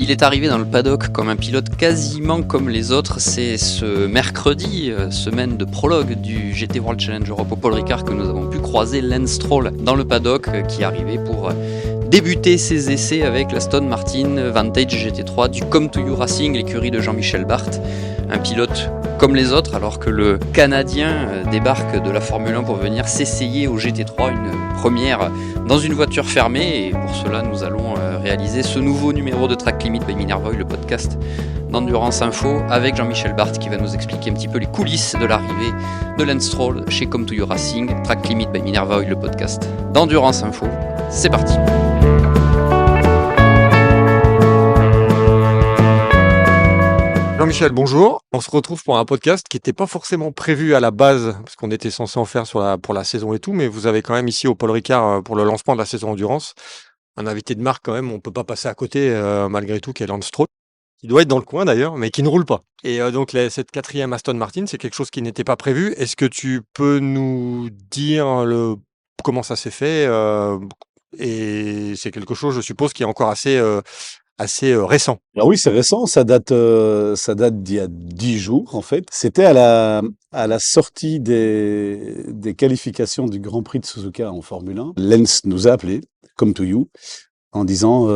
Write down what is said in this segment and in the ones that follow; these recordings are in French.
Il est arrivé dans le paddock comme un pilote quasiment comme les autres. C'est ce mercredi, semaine de prologue du GT World Challenge Europe au Paul Ricard, que nous avons pu croiser Lance Stroll dans le paddock, qui est arrivé pour débuter ses essais avec l'Aston Martin Vantage GT3 du Come To You Racing, l'écurie de Jean-Michel Barth. Un pilote comme les autres, alors que le Canadien débarque de la Formule 1 pour venir s'essayer au GT3, une première dans une voiture fermée. Et pour cela, nous allons réaliser ce nouveau numéro de Track Limit by Minerva Oil, le podcast d'Endurance Info, avec Jean-Michel Barth qui va nous expliquer un petit peu les coulisses de l'arrivée de Lance Stroll chez Come To You Racing. Track Limit by Minerva Oil, le podcast d'Endurance Info. C'est parti. Jean-Michel, bonjour. On se retrouve pour un podcast qui n'était pas forcément prévu à la base, parce qu'on était censé en faire pour la saison et tout, mais vous avez quand même ici au Paul Ricard, pour le lancement de la saison Endurance, un invité de marque quand même, on peut pas passer à côté malgré tout, qui est Lance Stroll, qui doit être dans le coin d'ailleurs, mais qui ne roule pas. Et donc cette quatrième Aston Martin, c'est quelque chose qui n'était pas prévu. Est-ce que tu peux nous dire comment ça s'est fait et c'est quelque chose, je suppose, qui est encore assez récent. Alors oui, c'est récent, ça date d'il y a 10 jours en fait. C'était à la sortie des qualifications du Grand Prix de Suzuka en Formule 1. Lance nous a appelé, Come To You, en disant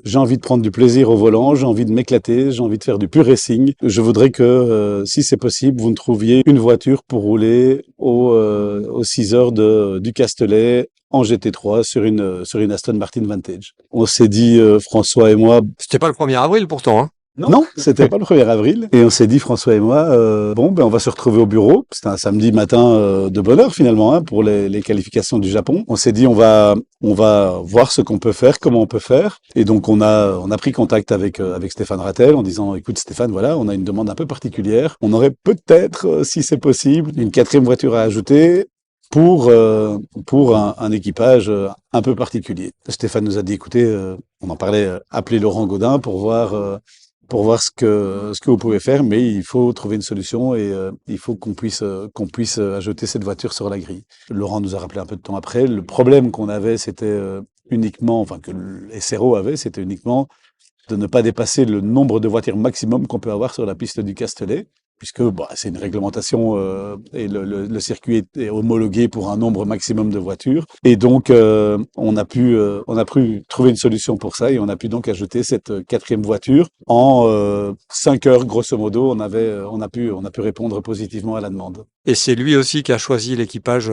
j'ai envie de prendre du plaisir au volant, j'ai envie de m'éclater, j'ai envie de faire du pur racing. Je voudrais que, si c'est possible, vous me trouviez une voiture pour rouler aux 6 heures du Castellet en GT3 sur une Aston Martin Vantage. On s'est dit, François et moi... C'était pas le 1er avril pourtant, hein? Non, c'était pas le 1er avril. Et on s'est dit, François et moi, on va se retrouver au bureau. C'était un samedi matin de bonne heure finalement, hein, pour les qualifications du Japon. On s'est dit, on va voir ce qu'on peut faire, comment on peut faire. Et donc on a pris contact avec Stéphane Rattel en disant, écoute Stéphane, voilà, on a une demande un peu particulière. On aurait peut-être, si c'est possible, une 4e voiture à ajouter pour un équipage un peu particulier. Stéphane nous a dit, écoutez, on en parlait, appelez Laurent Gaudin pour voir ce que vous pouvez faire, mais il faut trouver une solution et il faut qu'on puisse ajouter cette voiture sur la grille. Laurent nous a rappelé un peu de temps après. Le problème qu'on avait, c'était que les SRO avaient, c'était uniquement de ne pas dépasser le nombre de voitures maximum qu'on peut avoir sur la piste du Castellet, puisque c'est une réglementation et le circuit est homologué pour un nombre maximum de voitures. Et donc, on a pu trouver une solution pour ça et on a pu donc ajouter cette 4e voiture. En 5 heures, grosso modo, on a pu répondre positivement à la demande. Et c'est lui aussi qui a choisi l'équipage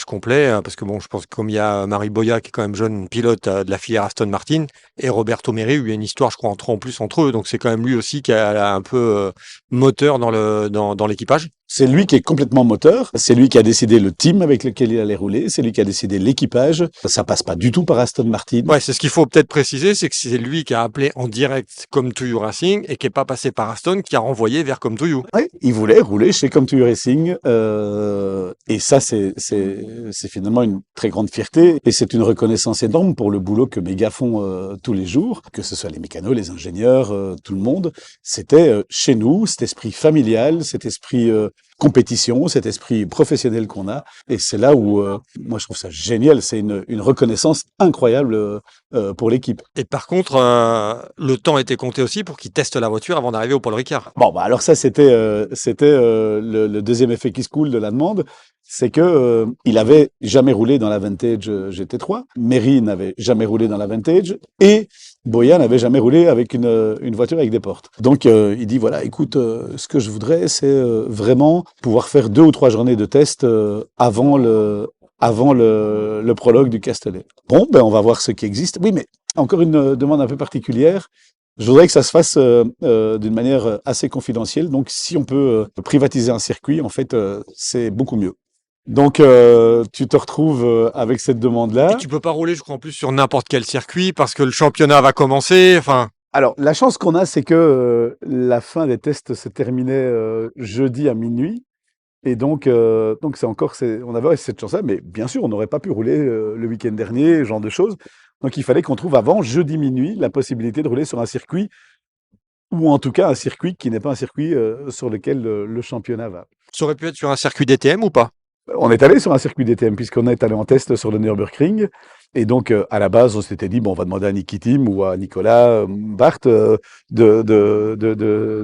complet, parce que bon, je pense que comme il y a Marie Boya qui est quand même jeune pilote de la filière Aston Martin et Roberto Merri, où il y a une histoire, je crois, en plus entre eux, donc c'est quand même lui aussi qui a un peu moteur dans l'équipage. C'est lui qui est complètement moteur, c'est lui qui a décidé le team avec lequel il allait rouler, c'est lui qui a décidé l'équipage. Ça passe pas du tout par Aston Martin. Ouais, c'est ce qu'il faut peut-être préciser, c'est que c'est lui qui a appelé en direct Come To You Racing et qui est pas passé par Aston, qui a renvoyé vers Come To You. Oui, il voulait rouler chez Come To You Racing, et ça c'est finalement une très grande fierté et c'est une reconnaissance énorme pour le boulot que mes gars font tous les jours, que ce soit les mécanos, les ingénieurs, tout le monde. C'était chez nous, cet esprit familial, cet esprit compétition, cet esprit professionnel qu'on a. Et c'est là où, moi, je trouve ça génial. C'est une reconnaissance incroyable pour l'équipe. Et par contre, le temps était compté aussi pour qu'ils testent la voiture avant d'arriver au Paul Ricard. Bon, alors ça, c'était le deuxième effet qui se coule de la demande. C'est que il avait jamais roulé dans la Vantage GT3. Merri n'avait jamais roulé dans la Vantage. Et Boya n'avait jamais roulé avec une voiture avec des portes. Donc, il dit, voilà, écoute, ce que je voudrais, c'est vraiment pouvoir faire 2 ou 3 journées de test avant le prologue du Castellet. Bon, on va voir ce qui existe. Oui, mais encore une demande un peu particulière. Je voudrais que ça se fasse d'une manière assez confidentielle. Donc, si on peut privatiser un circuit, en fait, c'est beaucoup mieux. Donc, tu te retrouves avec cette demande-là. Et tu peux pas rouler, je crois, en plus sur n'importe quel circuit parce que le championnat va commencer. Enfin. Alors, la chance qu'on a, c'est que la fin des tests se terminait jeudi à minuit. Et donc on avait cette chance-là. Mais bien sûr, on n'aurait pas pu rouler le week-end dernier, ce genre de choses. Donc, il fallait qu'on trouve avant jeudi minuit la possibilité de rouler sur un circuit, ou en tout cas un circuit qui n'est pas un circuit sur lequel le championnat va. Ça aurait pu être sur un circuit DTM ou pas? On est allé sur un circuit DTM puisqu'on est allé en test sur le Nürburgring. Et donc, à la base, on s'était dit, bon, on va demander à Niki Tim ou à Nicolas Barth de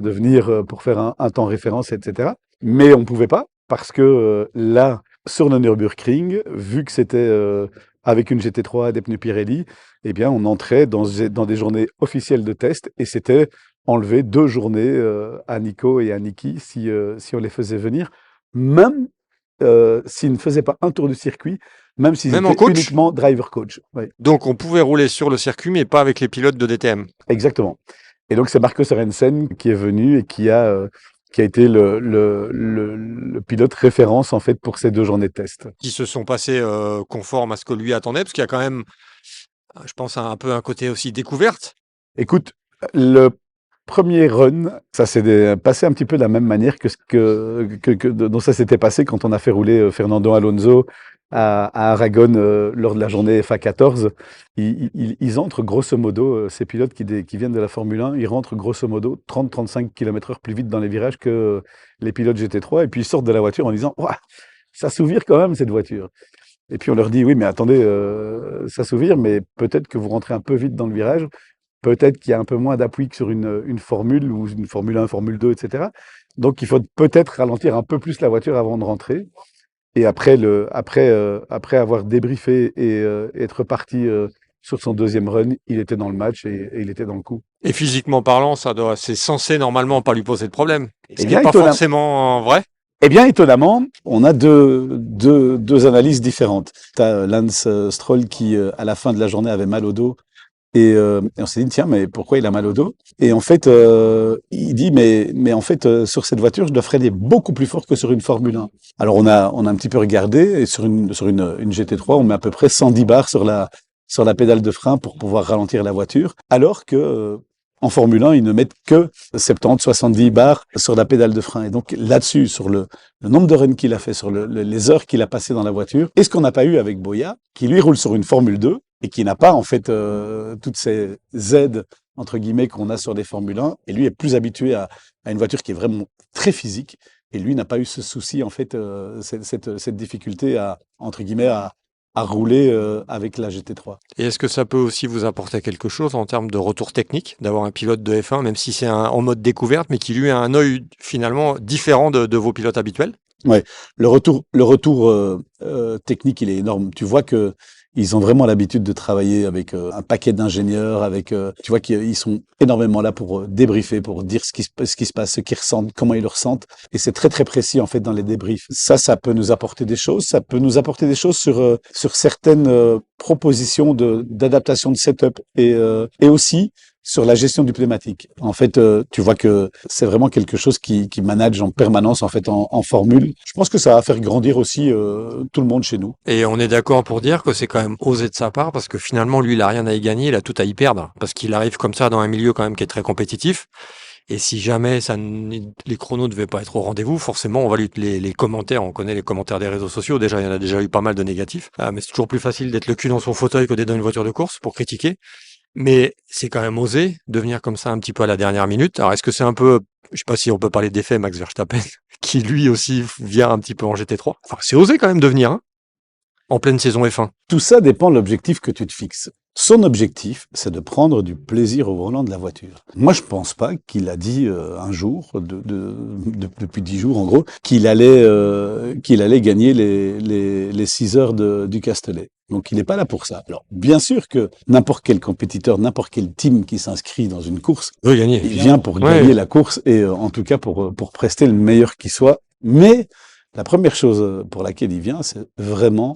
venir pour faire un temps référence, etc. Mais on pouvait pas parce que là, sur le Nürburgring, vu que c'était avec une GT3 et des pneus Pirelli, eh bien, on entrait dans des journées officielles de test et c'était enlever 2 journées à Nico et à Niki si on les faisait venir, même s'ils ne faisaient pas un tour du circuit, même s'ils Même en étaient coach? uniquement driver coach. Oui, Donc on pouvait rouler sur le circuit, mais pas avec les pilotes de DTM. exactement. Et donc c'est Marco Sorensen qui est venu et qui a été le pilote référence en fait pour ces 2 journées de test. Qui se sont passés conformes à ce que lui attendait, parce qu'il y a quand même, je pense, un peu un côté aussi découverte. Écoute, le premier run, ça s'est passé un petit peu de la même manière dont ça s'était passé quand on a fait rouler Fernando Alonso à Aragon lors de la journée FA14. Ils entrent grosso modo, ces pilotes qui viennent de la Formule 1, ils rentrent grosso modo 30-35 km/h plus vite dans les virages que les pilotes GT3, et puis ils sortent de la voiture en disant ouah, ça souvire quand même cette voiture. Et puis on leur dit oui, mais attendez, ça souvire, mais peut-être que vous rentrez un peu vite dans le virage. Peut-être qu'il y a un peu moins d'appui que sur une formule ou une Formule 1, Formule 2, etc. Donc, il faut peut-être ralentir un peu plus la voiture avant de rentrer. Et après avoir débriefé et être parti sur son deuxième run, il était dans le match et il était dans le coup. Et physiquement parlant, c'est censé normalement pas lui poser de problème. Ce Eh qui n'est bien, pas forcément vrai. étonnamment, on a deux analyses différentes. Tu as Lance Stroll qui, à la fin de la journée, avait mal au dos. Et on s'est dit, tiens, mais pourquoi il a mal au dos? Et en fait, il dit, mais en fait, sur cette voiture, je dois freiner beaucoup plus fort que sur une Formule 1. Alors, on a un petit peu regardé, et sur une GT3, on met à peu près 110 bars sur la pédale de frein pour pouvoir ralentir la voiture, alors que en Formule 1, ils ne mettent que 70-70 bars sur la pédale de frein. Et donc là-dessus, sur le nombre de runs qu'il a fait, sur les heures qu'il a passées dans la voiture, et ce qu'on n'a pas eu avec Boya, qui lui roule sur une Formule 2, et qui n'a pas en fait toutes ces aides entre guillemets qu'on a sur des Formule 1, et lui est plus habitué à une voiture qui est vraiment très physique, et lui n'a pas eu ce souci en fait, cette difficulté à entre guillemets à rouler avec la GT3. Et est-ce que ça peut aussi vous apporter quelque chose en termes de retour technique, d'avoir un pilote de F1, même si c'est en mode découverte, mais qui lui a un œil finalement différent de vos pilotes habituels? Ouais, le retour technique, il est énorme. Tu vois que ils ont vraiment l'habitude de travailler avec un paquet d'ingénieurs, tu vois qu'ils sont énormément là pour débriefer, pour dire ce qui se passe, ce qu'ils ressentent, comment ils le ressentent, et c'est très très précis en fait dans les débriefs. Ça peut nous apporter des choses. Ça peut nous apporter des choses sur certaines propositions d'adaptation de setup et aussi sur la gestion du pneumatique. En fait, tu vois que c'est vraiment quelque chose qui manage en permanence en fait en formule. Je pense que ça va faire grandir aussi tout le monde chez nous. Et on est d'accord pour dire que c'est quand même osé de sa part, parce que finalement, lui, il a rien à y gagner, il a tout à y perdre, parce qu'il arrive comme ça dans un milieu quand même qui est très compétitif. Et si jamais les chronos ne devaient pas être au rendez-vous, forcément, on va les commentaires. On connaît les commentaires des réseaux sociaux. Déjà, il y en a déjà eu pas mal de négatifs. Mais c'est toujours plus facile d'être le cul dans son fauteuil que d'être dans une voiture de course pour critiquer. Mais c'est quand même osé de venir comme ça un petit peu à la dernière minute. Alors, est-ce que c'est un peu, je sais pas si on peut parler d'effet Max Verstappen, qui lui aussi vient un petit peu en GT3. Enfin, c'est osé quand même de venir, hein, en pleine saison F1. Tout ça dépend de l'objectif que tu te fixes. Son objectif, c'est de prendre du plaisir au volant de la voiture. Moi, je pense pas qu'il a dit un jour, depuis 10 jours en gros, qu'il allait gagner les 6 heures du Castellet. Donc, il n'est pas là pour ça. Alors, bien sûr que n'importe quel compétiteur, n'importe quel team qui s'inscrit dans une course, Il veut gagner. il vient pour gagner la course et en tout cas pour prester le meilleur qui soit. Mais la première chose pour laquelle il vient, c'est vraiment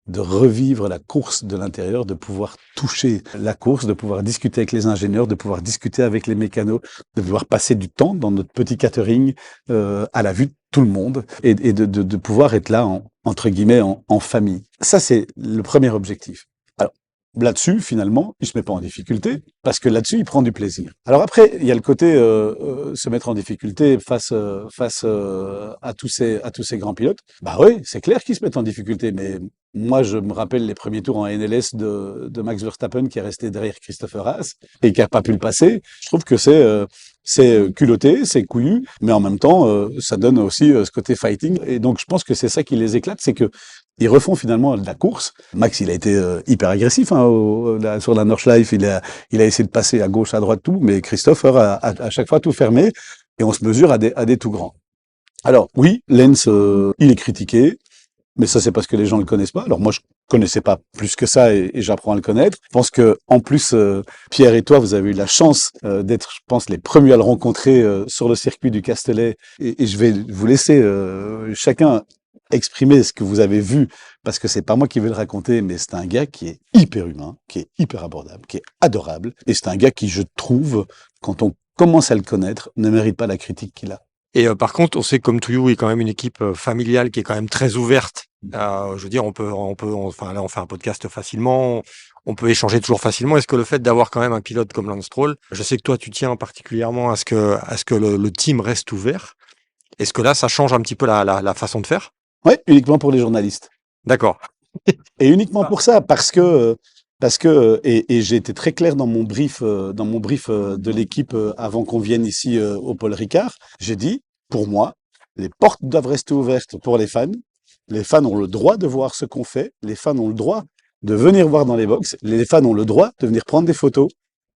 de revivre la course de l'intérieur, de pouvoir toucher la course, de pouvoir discuter avec les ingénieurs, de pouvoir discuter avec les mécanos, de pouvoir passer du temps dans notre petit catering à la vue de tout le monde et de pouvoir être là entre guillemets en famille. Ça, c'est le premier objectif. Alors, là-dessus, finalement, il se met pas en difficulté parce que là-dessus, il prend du plaisir. Alors après, il y a le côté se mettre en difficulté face à tous ces grands pilotes. Bah oui, c'est clair qu'ils se mettent en difficulté, mais moi, je me rappelle les premiers tours en NLS de Max Verstappen qui est resté derrière Christopher Haas et qui a pas pu le passer. Je trouve que c'est culotté, c'est couillu, mais en même temps, ça donne aussi ce côté fighting. Et donc, je pense que c'est ça qui les éclate, c'est que ils refont finalement la course. Max, il a été hyper agressif hein, sur la Nordschleife. Il a essayé de passer à gauche, à droite, tout. Mais Christopher a à chaque fois tout fermé. Et on se mesure à des tout grands. Alors oui, Lens, il est critiqué. Mais ça, c'est parce que les gens le connaissent pas. Alors moi, je connaissais pas plus que ça et j'apprends à le connaître. Je pense que en plus, Pierre et toi, vous avez eu la chance d'être, je pense, les premiers à le rencontrer sur le circuit du Castellet. Et je vais vous laisser chacun exprimer ce que vous avez vu, parce que c'est pas moi qui vais le raconter, mais c'est un gars qui est hyper humain, qui est hyper abordable, qui est adorable. Et c'est un gars qui, je trouve, quand on commence à le connaître, ne mérite pas la critique qu'il a. Et par contre, on sait que comme Toulouse est quand même une équipe familiale qui est quand même très ouverte. Je veux dire, enfin là, on fait un podcast facilement, on peut échanger toujours facilement. Est-ce que le fait d'avoir quand même un pilote comme Lance Stroll, je sais que toi, tu tiens particulièrement à ce que le team reste ouvert. Est-ce que là, ça change un petit peu la façon de faire? Ouais, uniquement pour les journalistes. D'accord. Et uniquement pour ça, parce que et j'ai été très clair dans mon brief de l'équipe avant qu'on vienne ici au Paul Ricard. J'ai dit, pour moi, les portes doivent rester ouvertes pour les fans. Les fans ont le droit de voir ce qu'on fait. Les fans ont le droit de venir voir dans les box. Les fans ont le droit de venir prendre des photos.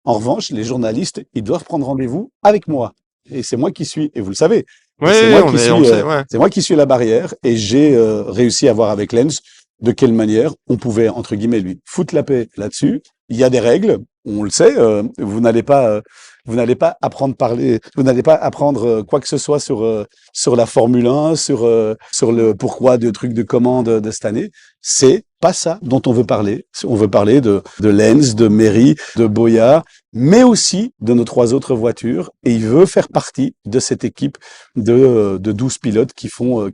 En revanche, les journalistes, ils doivent prendre rendez-vous avec moi. Et c'est moi qui suis, et vous le savez, Oui, c'est moi qui suis la barrière, et j'ai réussi à voir avec Lens de quelle manière on pouvait, entre guillemets, lui foutre la paix là-dessus. Il y a des règles, on le sait, vous n'allez pas apprendre quoi que ce soit sur la Formule 1, sur le pourquoi de trucs de commande de cette année. C'est pas ça dont on veut parler. On veut parler de Lens, de Merry, de Boya, mais aussi de nos 3 autres voitures. Et il veut faire partie de cette équipe de 12 pilotes qui font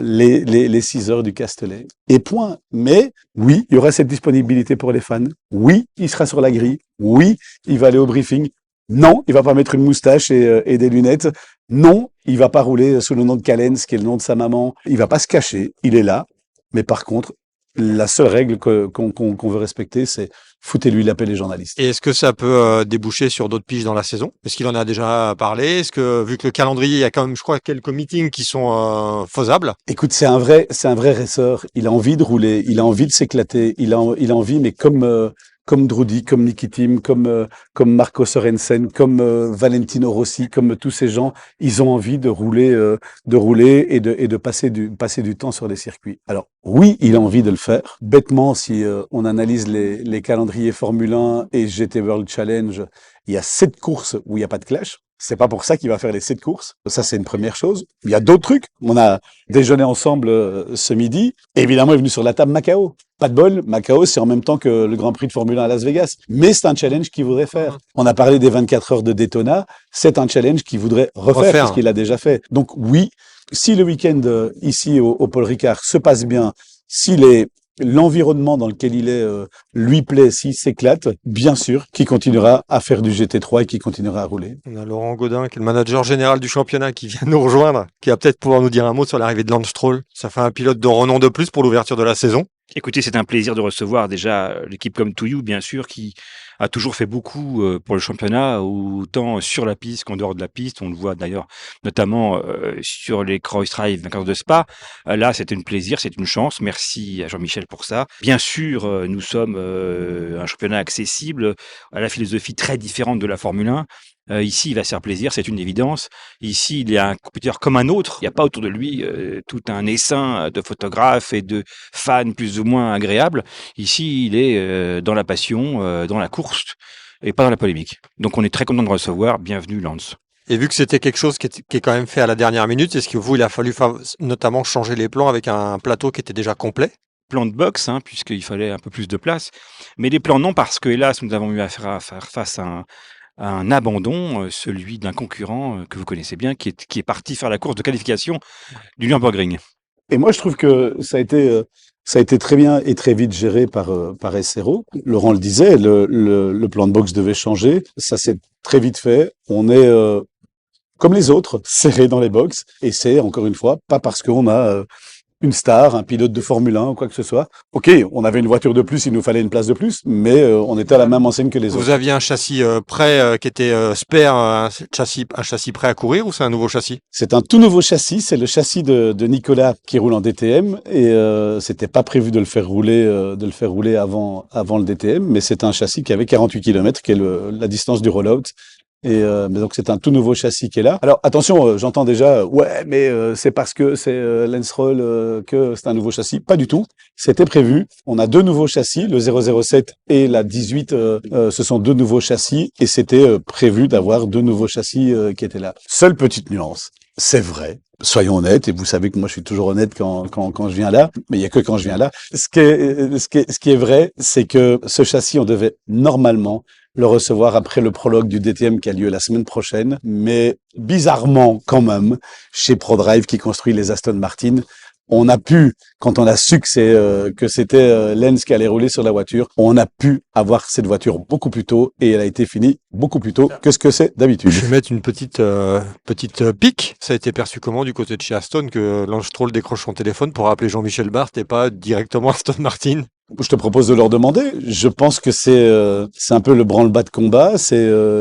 les 6 heures du Castellet. Et point. Mais oui, il y aura cette disponibilité pour les fans. Oui, il sera sur la grille. Oui, il va aller au briefing. Non, il va pas mettre une moustache et des lunettes. Non, il va pas rouler sous le nom de Callens, qui est le nom de sa maman. Il va pas se cacher. Il est là. Mais par contre, la seule règle qu'on veut respecter, c'est foutez-lui la paix les journalistes. Et est-ce que ça peut déboucher sur d'autres piges dans la saison? Est-ce qu'il en a déjà parlé? Est-ce que, vu que le calendrier, il y a quand même, je crois, quelques meetings qui sont faisables? Écoute, c'est un vrai raceur. Il a envie de rouler, il a envie de s'éclater, il a envie, mais comme Drudi, comme Niki Tim, comme Marco Sorensen, comme Valentino Rossi, comme tous ces gens, ils ont envie de rouler et de passer du temps sur les circuits. Alors oui, il a envie de le faire. Bêtement, si on analyse les calendriers Formule 1 et GT World Challenge, il y a 7 courses où il n'y a pas de clash. C'est pas pour ça qu'il va faire les 7 courses. Ça, c'est une première chose. Il y a d'autres trucs. On a déjeuné ensemble ce midi. Et évidemment, il est venu sur la table Macao. Pas de bol. Macao, c'est en même temps que le Grand Prix de Formule 1 à Las Vegas. Mais c'est un challenge qu'il voudrait faire. On a parlé des 24 heures de Daytona. C'est un challenge qu'il voudrait refaire parce qu'il a déjà fait. Donc oui, si le week-end ici au Paul Ricard se passe bien, si l'environnement dans lequel il est lui plaît, s'il s'éclate, bien sûr qu'il continuera à faire du GT3 et qu'il continuera à rouler. On a Laurent Gaudin, qui est le manager général du championnat, qui vient nous rejoindre, qui va peut-être pouvoir nous dire un mot sur l'arrivée de Lance Stroll. Ça fait un pilote de renom de plus pour l'ouverture de la saison. Écoutez, c'est un plaisir de recevoir déjà l'équipe comme Toulouse, bien sûr, qui a toujours fait beaucoup pour le championnat, autant sur la piste qu'en dehors de la piste. On le voit d'ailleurs notamment sur les Cross Drive 24 de Spa. Là, c'est un plaisir, c'est une chance. Merci à Jean-Michel pour ça. Bien sûr, nous sommes un championnat accessible, à la philosophie très différente de la Formule 1. Ici, il va se faire plaisir, c'est une évidence. Ici, il y a un compétiteur comme un autre. Il n'y a pas autour de lui tout un essaim de photographes et de fans plus ou moins agréables. Ici, il est dans la passion, dans la course et pas dans la polémique. Donc, on est très content de recevoir. Bienvenue, Lance. Et vu que c'était quelque chose qui est quand même fait à la dernière minute, est-ce que il a fallu notamment changer les plans avec un plateau qui était déjà complet? Plan de boxe, puisqu'il fallait un peu plus de place. Mais les plans non, parce que hélas, nous avons eu à faire face à un abandon, celui d'un concurrent que vous connaissez bien, qui est parti faire la course de qualification du Nürburgring. Et moi, je trouve que ça a été Ça a été très bien et très vite géré par SRO. Laurent le disait, le plan de boxe devait changer. Ça s'est très vite fait. On est comme les autres, serré dans les box. Et c'est, encore une fois, pas parce qu'on a une star, un pilote de Formule 1 ou quoi que ce soit. Ok, on avait une voiture de plus, il nous fallait une place de plus, mais on était à la même enseigne que les autres. Vous aviez un châssis prêt qui était spare, un châssis prêt à courir ou c'est un nouveau châssis? C'est un tout nouveau châssis, c'est le châssis de Nicolas qui roule en DTM et c'était pas prévu de le faire rouler avant le DTM, mais c'est un châssis qui avait 48 km, qui est la distance du rollout. Et mais donc c'est un tout nouveau châssis qui est là. Alors attention, j'entends déjà ouais, mais c'est parce que c'est Lance Stroll que c'est un nouveau châssis. Pas du tout. C'était prévu. On a deux nouveaux châssis, le 007 et la 18. Ce sont deux nouveaux châssis et c'était prévu d'avoir deux nouveaux châssis qui étaient là. Seule petite nuance, c'est vrai. Soyons honnêtes, et vous savez que moi je suis toujours honnête quand je viens là, mais il y a que quand je viens là. Ce qui est vrai, c'est que ce châssis, on devait normalement le recevoir après le prologue du DTM qui a lieu la semaine prochaine, mais bizarrement quand même, chez ProDrive qui construit les Aston Martin, on a pu, quand on a su que c'était Lance qui allait rouler sur la voiture, on a pu avoir cette voiture beaucoup plus tôt et elle a été finie beaucoup plus tôt que ce que c'est d'habitude. Je vais mettre une petite pique. Ça a été perçu comment du côté de chez Aston que Lance Stroll décroche son téléphone pour appeler Jean-Michel Barth et pas directement Aston Martin? Je te propose de leur demander. Je pense que c'est un peu le branle-bas de combat.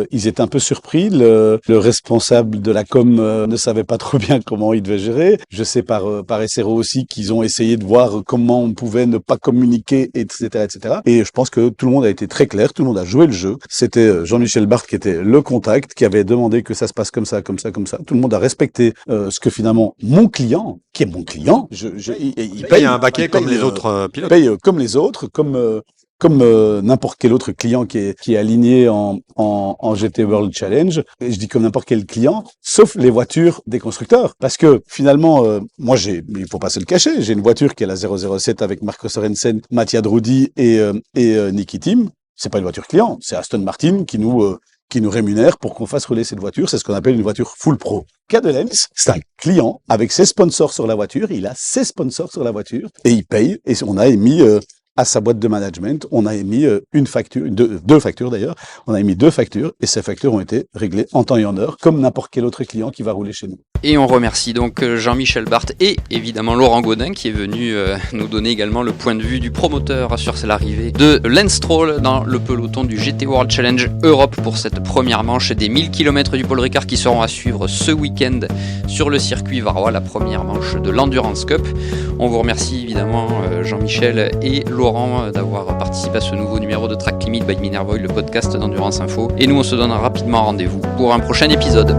Ils étaient un peu surpris. Le responsable de la com ne savait pas trop bien comment il devait gérer. Je sais par SRO aussi qu'ils ont essayé de voir comment on pouvait ne pas communiquer, etc., etc. Et je pense que tout le monde a été très clair. Tout le monde a joué le jeu. C'était Jean-Michel Barth qui était le contact, qui avait demandé que ça se passe comme ça, comme ça, comme ça. Tout le monde a respecté ce que finalement mon client, qui est mon client, il paye un baquet comme les autres pilotes. Paye comme les autres, comme n'importe quel autre client qui est aligné en GT World Challenge. Et je dis comme n'importe quel client, sauf les voitures des constructeurs. Parce que finalement, moi il faut pas se le cacher, j'ai une voiture qui est la 007 avec Marco Sorensen, Mattia Drudi et Niki Tim. C'est pas une voiture client, c'est Aston Martin qui nous rémunère pour qu'on fasse rouler cette voiture. C'est ce qu'on appelle une voiture full pro. Cas de Lance, c'est un client avec ses sponsors sur la voiture. Il a ses sponsors sur la voiture et il paye. Et on a émis à sa boîte de management, on a émis une facture, deux factures d'ailleurs. On a émis deux factures et ces factures ont été réglées en temps et en heure, comme n'importe quel autre client qui va rouler chez nous. Et on remercie donc Jean-Michel Barth et évidemment Laurent Gaudin qui est venu nous donner également le point de vue du promoteur sur l'arrivée de Lance Stroll dans le peloton du GT World Challenge Europe pour cette première manche des 1000 km du Paul Ricard qui seront à suivre ce week-end sur le circuit varois, la première manche de l'Endurance Cup. On vous remercie évidemment Jean-Michel et Laurent d'avoir participé à ce nouveau numéro de Track Limit by Minervoy, le podcast d'Endurance Info. Et nous on se donne rapidement rendez-vous pour un prochain épisode.